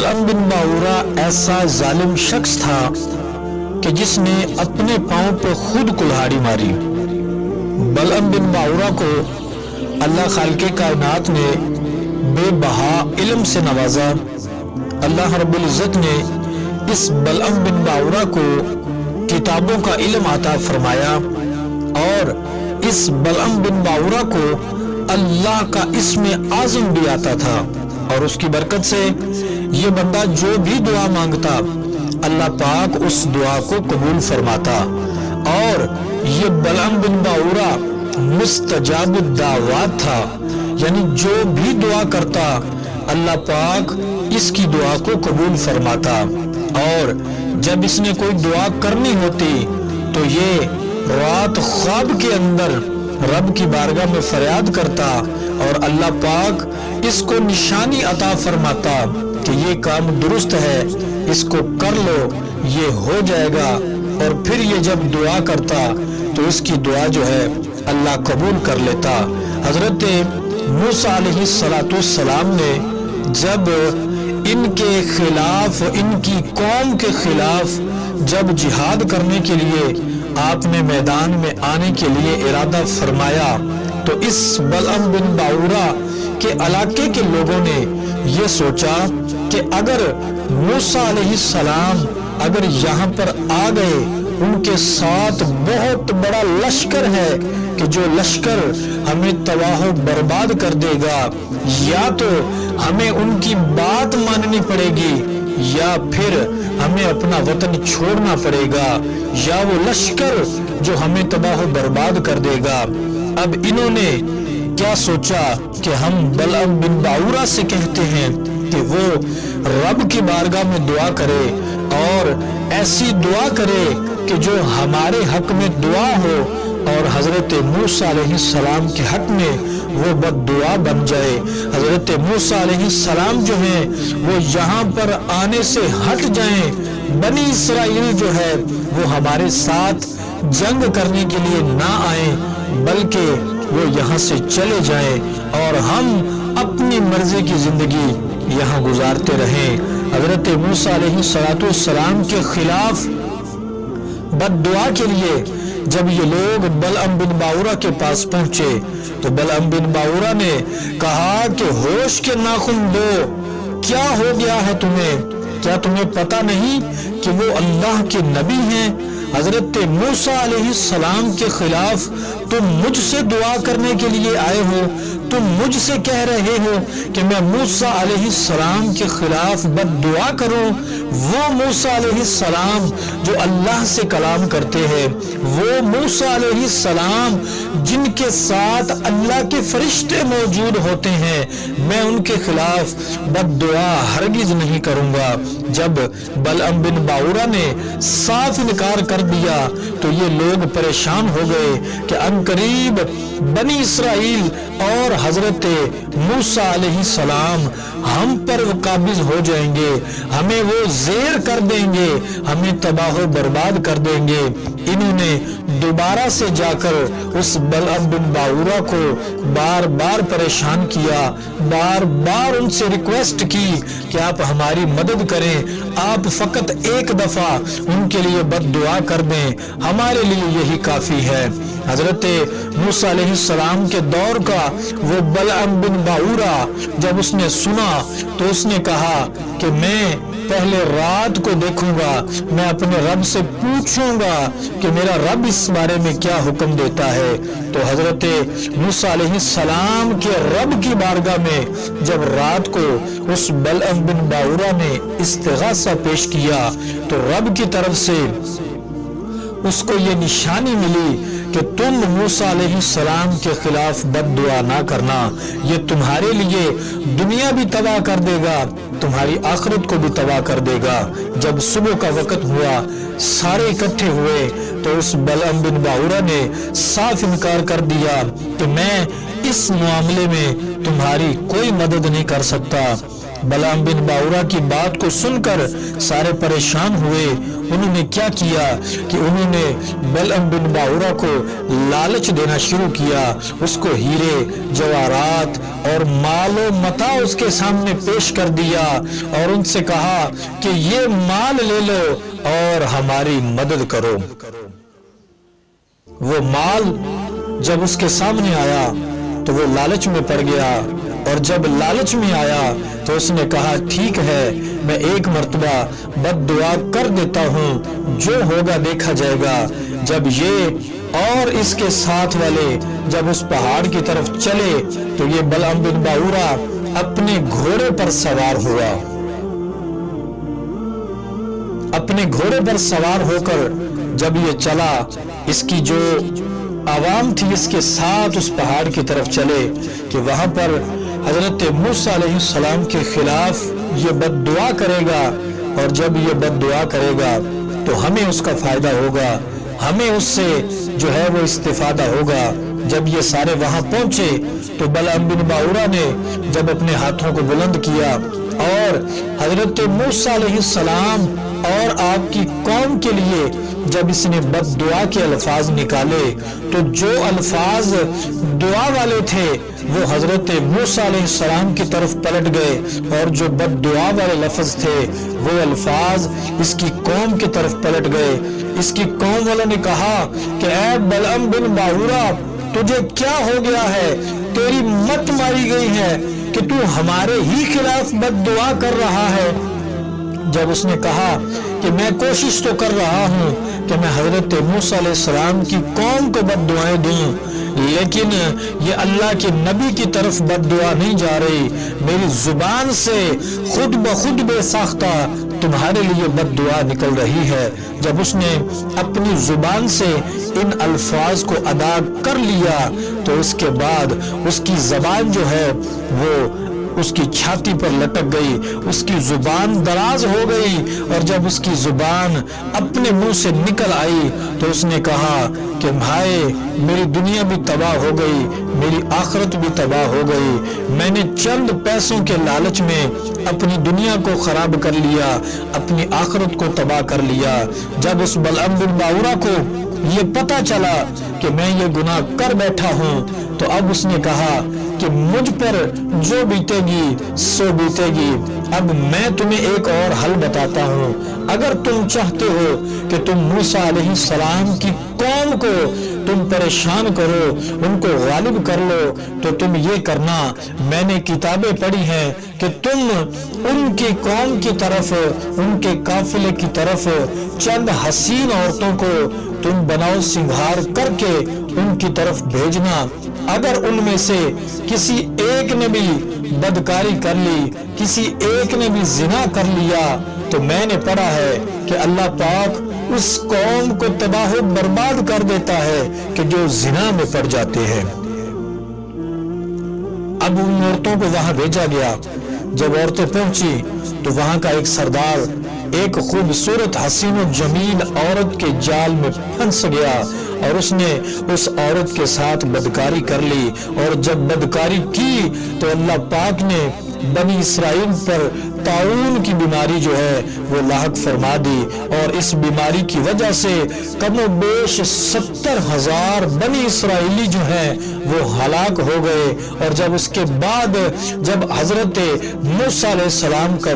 بلعم بن باورا ایسا ظالم شخص تھا کہ جس نے اپنے پاؤں پہ خود کلہاڑی ماری۔ بلعم بن باورا کو اللہ خالق کائنات نے بے بہا علم سے نوازا۔ اللہ رب العزت نے اس بلعم بن باورا کو کتابوں کا علم عطا فرمایا، اور اس بلعم بن باورا کو اللہ کا اسم اعظم بھی آتا تھا، اور اس کی برکت سے یہ بندہ جو بھی دعا مانگتا اللہ پاک اس دعا کو قبول فرماتا۔ اور یہ بلعم بن باورا مستجاب الدعوات تھا، یعنی جو بھی دعا کرتا اللہ پاک اس کی دعا کو قبول فرماتا، اور جب اس نے کوئی دعا کرنی ہوتی تو یہ رات خواب کے اندر رب کی بارگاہ میں فریاد کرتا، اور اللہ پاک اس کو نشانی عطا فرماتا کہ یہ کام درست ہے، اس کو کر لو، یہ ہو جائے گا۔ اور پھر یہ جب دعا کرتا تو اس کی دعا جو ہے اللہ قبول کر لیتا۔ حضرت موسیٰ علیہ السلام نے جب ان کے خلاف، ان کی قوم کے خلاف جب جہاد کرنے کے لیے آپ نے میدان میں آنے کے لیے ارادہ فرمایا، تو اس بلعم بن باورا کے علاقے کے لوگوں نے یہ سوچا کہ اگر موسیٰ علیہ السلام اگر یہاں پر آ گئے، ان کے ساتھ بہت بڑا لشکر ہے کہ جو لشکر ہمیں تباہ و برباد کر دے گا، یا تو ہمیں ان کی بات ماننی پڑے گی، یا پھر ہمیں اپنا وطن چھوڑنا پڑے گا، یا وہ لشکر جو ہمیں تباہ و برباد کر دے گا۔ اب انہوں نے کیا سوچا کہ ہم بلعم بن باورا سے کہتے ہیں کہ وہ رب کی بارگاہ میں دعا کرے، اور ایسی دعا کرے کہ جو ہمارے حق میں دعا ہو، اور حضرت موسیٰ علیہ السلام کے حق میں وہ بد دعا بن جائے۔ حضرت موسیٰ علیہ السلام جو ہیں وہ یہاں پر آنے سے ہٹ جائیں، بنی اسرائیل جو ہے وہ ہمارے ساتھ جنگ کرنے کے لیے نہ آئیں، بلکہ وہ یہاں سے چلے جائیں، اور ہم اپنی مرضی کی زندگی یہاں گزارتے رہیں۔ حضرت موسیٰ علیہ السلام کے خلاف بد دعا کے لیے جب یہ لوگ بلعم بن باورا کے پاس پہنچے تو بلعم بن باورا نے کہا کہ ہوش کے ناخن دو، کیا ہو گیا ہے تمہیں؟ کیا تمہیں پتہ نہیں کہ وہ اللہ کے نبی ہیں؟ حضرت موسیٰ علیہ السلام کے خلاف تم مجھ سے دعا کرنے کے لیے آئے ہو، تم مجھ سے کہہ رہے ہو کہ میں موسیٰ علیہ السلام کے خلاف بد دعا کروں؟ وہ موسیٰ علیہ السلام جو اللہ سے کلام کرتے ہیں، وہ موسیٰ علیہ السلام جن کے ساتھ اللہ کے فرشتے موجود ہوتے ہیں، میں ان کے خلاف بد دعا ہرگز نہیں کروں گا۔ جب بلعم بن باورا نے صاف انکار کر دیا تو یہ لوگ پریشان ہو گئے کہ عنقریب بنی اسرائیل اور حضرت موسیٰ علیہ السلام ہم پر قابض ہو جائیں گے، ہمیں وہ زیر کر دیں گے، ہمیں تباہ و برباد کر دیں گے۔ انہوں نے دوبارہ سے جا کر اس بلعم بن باورا کو بار بار پریشان کیا، بار بار ان سے ریکویسٹ کی کہ آپ ہماری مدد کریں، آپ فقط ایک دفعہ ان کے لیے بد دعا کر دیں، ہمارے لیے یہی کافی ہے۔ حضرت موسیٰ علیہ السلام کے دور کا وہ بلعم بن باورا جب اس نے سنا تو اس نے کہا کہ میں پہلے رات کو دیکھوں گا، میں اپنے رب سے پوچھوں گا کہ میرا رب اس بارے میں کیا حکم دیتا ہے۔ تو حضرت موسیٰ علیہ السلام کے رب کی بارگاہ میں جب رات کو اس بلعم بن باورا نے استغاثہ پیش کیا تو رب کی طرف سے اس کو یہ نشانی ملی کہ تم موسیٰ علیہ السلام کے خلاف بد دعا نہ کرنا، یہ تمہارے لیے دنیا بھی تباہ کر دے گا، تمہاری آخرت کو بھی تباہ کر دے گا۔ جب صبح کا وقت ہوا، سارے اکٹھے ہوئے تو اس بلعم بن باورا نے صاف انکار کر دیا کہ میں اس معاملے میں تمہاری کوئی مدد نہیں کر سکتا۔ بلعام بن باورا کی بات کو سن کر سارے پریشان ہوئے۔ انہوں نے کیا کیا کہ انہوں نے بلعام بن باورا کو لالچ دینا شروع کیا، اس کو ہیرے جواہرات اور مال و متاع اس کے سامنے پیش کر دیا اور ان سے کہا کہ یہ مال لے لو اور ہماری مدد کرو۔ وہ مال جب اس کے سامنے آیا تو وہ لالچ میں پڑ گیا، اور جب لالچ میں آیا تو اس نے کہا ٹھیک ہے، میں ایک مرتبہ بد دعا کر دیتا ہوں، جو ہوگا دیکھا جائے گا۔ جب یہ اور اس کے ساتھ والے جب اس پہاڑ کی طرف چلے تو یہ بلعام بن باورا اپنے گھوڑے پر سوار ہوا۔ اپنے گھوڑے پر سوار ہو کر جب یہ چلا، اس کی جو عوام تھی اس کے ساتھ اس پہاڑ کی طرف چلے کہ وہاں پر حضرت موسیٰ علیہ السلام کے خلاف یہ بد دعا کرے گا، اور جب یہ بد دعا کرے گا تو ہمیں اس کا فائدہ ہوگا، ہمیں اس سے جو ہے وہ استفادہ ہوگا۔ جب یہ سارے وہاں پہنچے تو بلعام بن باورا نے جب اپنے ہاتھوں کو بلند کیا اور حضرت موسیٰ علیہ السلام اور آپ کی قوم کے لیے جب اس نے بد دعا کے الفاظ نکالے تو جو الفاظ دعا والے تھے وہ حضرت موسیٰ علیہ السلام کی طرف پلٹ گئے، اور جو بد دعا والے لفظ تھے وہ الفاظ اس کی قوم کی طرف پلٹ گئے۔ اس کی قوم والوں نے کہا کہ اے بلعام بن باورا، تجھے کیا ہو گیا ہے؟ تیری مت ماری گئی ہے کہ تو ہمارے ہی خلاف بد دعا کر رہا ہے۔ جب اس نے کہا کہ میں کوشش تو کر رہا ہوں کہ میں حضرت موسیٰ علیہ السلام کی قوم کو بد دعائیں دوں، لیکن یہ اللہ کے نبی کی طرف بد دعا نہیں جا رہی، میری زبان سے خود بخود بے ساختہ تمہارے لیے بد دعا نکل رہی ہے۔ جب اس نے اپنی زبان سے ان الفاظ کو ادا کر لیا تو اس کے بعد اس کی زبان جو ہے وہ اس کی چھاتی پر لٹک گئی، اس کی زبان دراز ہو گئی، اور جب اس کی زبان اپنے منہ سے نکل آئی تو اس نے کہا کہ بھائی میری دنیا بھی تباہ ہو گئی، میری آخرت بھی تباہ ہو گئی، میں نے چند پیسوں کے لالچ میں اپنی دنیا کو خراب کر لیا، اپنی آخرت کو تباہ کر لیا۔ جب اس بلعام بن باورا کو یہ پتا چلا کہ میں یہ گناہ کر بیٹھا ہوں تو اب اس نے کہا کہ مجھ پر جو بیتے گی سو بیتے گی، اب میں تمہیں ایک اور حل بتاتا ہوں۔ اگر تم چاہتے ہو کہ تم موسیٰ علیہ السلام کی قوم کو تم پریشان کرو، ان کو غالب کر لو، تو تم یہ کرنا، میں نے کتابیں پڑھی ہیں کہ تم ان کی قوم کی طرف، ان کے قافلے کی طرف چند حسین عورتوں کو تم بناؤ سنگھار کر کے ان کی طرف بھیجنا۔ اگر ان میں سے کسی ایک نے بھی بدکاری کر لی، کسی ایک نے بھی زنا کر لیا، تو میں نے پڑھا ہے کہ اللہ پاک اس قوم کو تباہ و برباد کر دیتا ہے کہ جو زنا میں پڑ جاتے ہیں۔ اب ان عورتوں کو وہاں بھیجا گیا۔ جب عورتیں پہنچی تو وہاں کا ایک سردار ایک خوبصورت حسین و جمیل عورت کے جال میں پھنس گیا، اور اس نے اس عورت کے ساتھ بدکاری کر لی، اور جب بدکاری کی تو اللہ پاک نے بنی اسرائیل پر طاعون کی بیماری جو ہے وہ لاحق فرما دی، اور اس بیماری کی وجہ سے کم و بیش 70,000 بنی اسرائیلی جو ہیں وہ ہلاک ہو گئے۔ اور جب اس کے بعد جب حضرت موسیٰ علیہ السلام کا